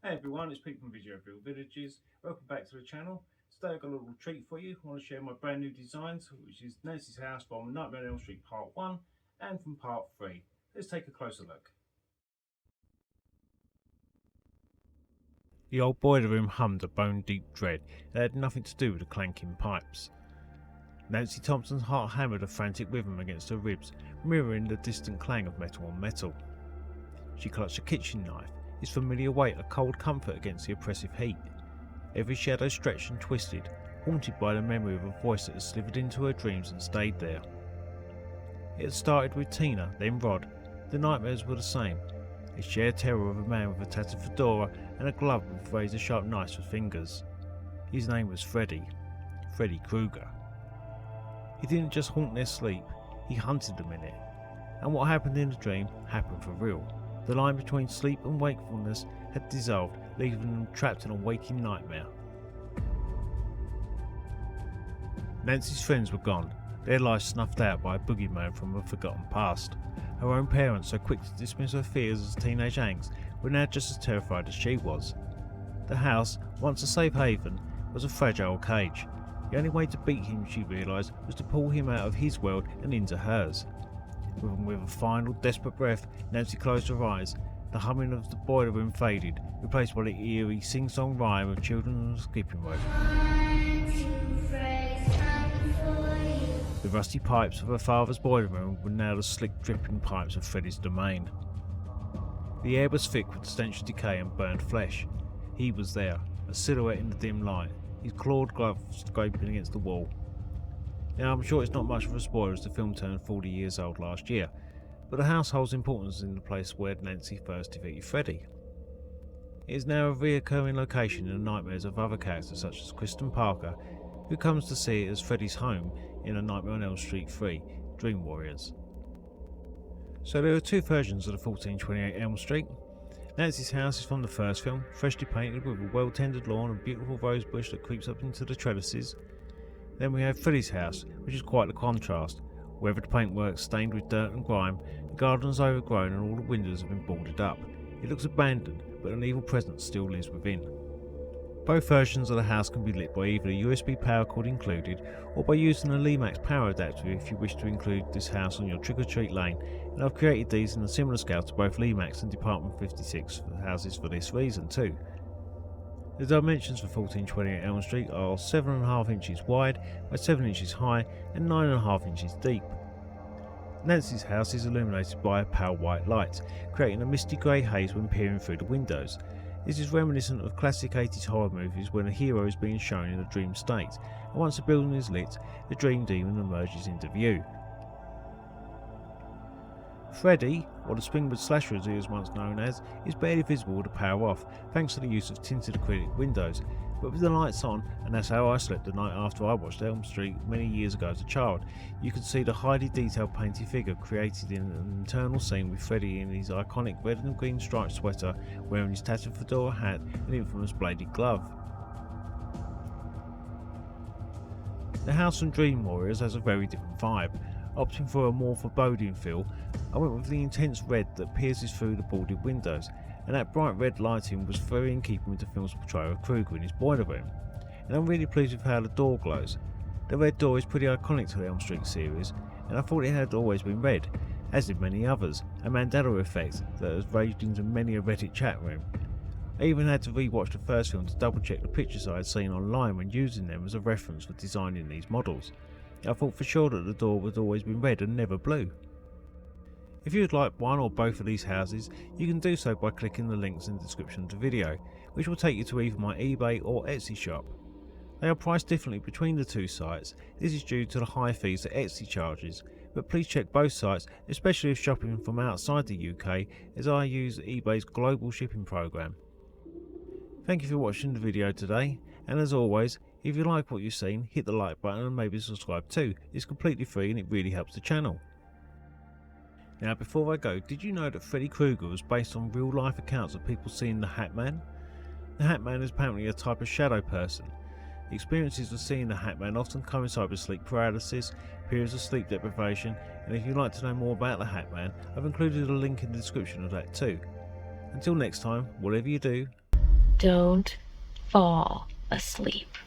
Hey everyone, it's Pete from Videoville Villages. Welcome back to the channel. Today I've got a little treat for you. I want to share my brand new designs, which is Nancy's house from Nightmare on Elm Street Part 1 and from Part 3. Let's take a closer look. The old boiler room hummed a bone-deep dread that had nothing to do with the clanking pipes. Nancy Thompson's heart hammered a frantic rhythm against her ribs, mirroring the distant clang of metal on metal. She clutched a kitchen knife, its familiar weight a cold comfort against the oppressive heat. Every shadow stretched and twisted, haunted by the memory of a voice that had slithered into her dreams and stayed there. It had started with Tina, then Rod. The nightmares were the same. A shared terror of a man with a tattered fedora and a glove with razor-sharp knives for fingers. His name was Freddy. Freddy Krueger. He didn't just haunt their sleep, he hunted them in it. And what happened in the dream happened for real. The line between sleep and wakefulness had dissolved, leaving them trapped in a waking nightmare. Nancy's friends were gone, their lives snuffed out by a boogeyman from a forgotten past. Her own parents, so quick to dismiss her fears as teenage angst, were now just as terrified as she was. The house, once a safe haven, was a fragile cage. The only way to beat him, she realised, was to pull him out of his world and into hers. With a final desperate breath, Nancy closed her eyes. The humming of the boiler room faded, replaced by the eerie sing-song rhyme of children on the skipping rope. The rusty pipes of her father's boiler room were now the slick dripping pipes of Freddy's domain. The air was thick with the stench of decay and burned flesh. He was there, a silhouette in the dim light, his clawed glove scraping against the wall. Now, I'm sure it's not much of a spoiler as the film turned 40 years old last year, but the house holds importance in the place where Nancy first defeated Freddy. It is now a recurring location in the nightmares of other characters such as Kristen Parker, who comes to see it as Freddy's home in A Nightmare on Elm Street 3, Dream Warriors. So there are two versions of the 1428 Elm Street. Nancy's house is from the first film, freshly painted with a well-tended lawn and beautiful rose bush that creeps up into the trellises. Then we have Freddy's house, which is quite the contrast. Weathered paintwork stained with dirt and grime, the garden is overgrown and all the windows have been boarded up. It looks abandoned, but an evil presence still lives within. Both versions of the house can be lit by either a USB power cord included, or by using a Lemax power adapter if you wish to include this house on your trick-or-treat lane, and I've created these in a similar scale to both Lemax and Department 56 houses for this reason too. The dimensions for 1428 Elm Street are 7.5 inches wide by 7 inches high and 9.5 inches deep. Nancy's house is illuminated by a pale white light, creating a misty grey haze when peering through the windows. This is reminiscent of classic 80s horror movies when a hero is being shown in a dream state, and once the building is lit, the dream demon emerges into view. Freddy, or the Springwood Slasher as he was once known as, is barely visible with the power off, thanks to the use of tinted acrylic windows, but with the lights on, and that's how I slept the night after I watched Elm Street many years ago as a child, you can see the highly detailed painted figure created in an internal scene with Freddy in his iconic red and green striped sweater, wearing his tattered fedora hat and infamous bladed glove. The house from Dream Warriors has a very different vibe. Opting for a more foreboding feel, I went with the intense red that pierces through the boarded windows, and that bright red lighting was very in keeping with the film's portrayal of Krueger in his boiler room. And I'm really pleased with how the door glows. The red door is pretty iconic to the Elm Street series, and I thought it had always been red, as did many others, a Mandela effect that has raged into many a Reddit chat room. I even had to re-watch the first film to double check the pictures I had seen online when using them as a reference for designing these models. I thought for sure that the door had always been red and never blue. If you would like one or both of these houses, you can do so by clicking the links in the description of the video, which will take you to either my eBay or Etsy shop. They are priced differently between the two sites. This is due to the high fees that Etsy charges, but please check both sites, especially if shopping from outside the UK, as I use eBay's global shipping program. Thank you for watching the video today, and as always, if you like what you've seen, hit the like button and maybe subscribe too. It's completely free and it really helps the channel. Now before I go, did you know that Freddy Krueger was based on real life accounts of people seeing the Hat Man? The Hat Man is apparently a type of shadow person. The experiences of seeing the Hat Man often coincide with sleep paralysis, periods of sleep deprivation, and if you'd like to know more about the Hat Man, I've included a link in the description of that too. Until next time, whatever you do, Don't fall asleep.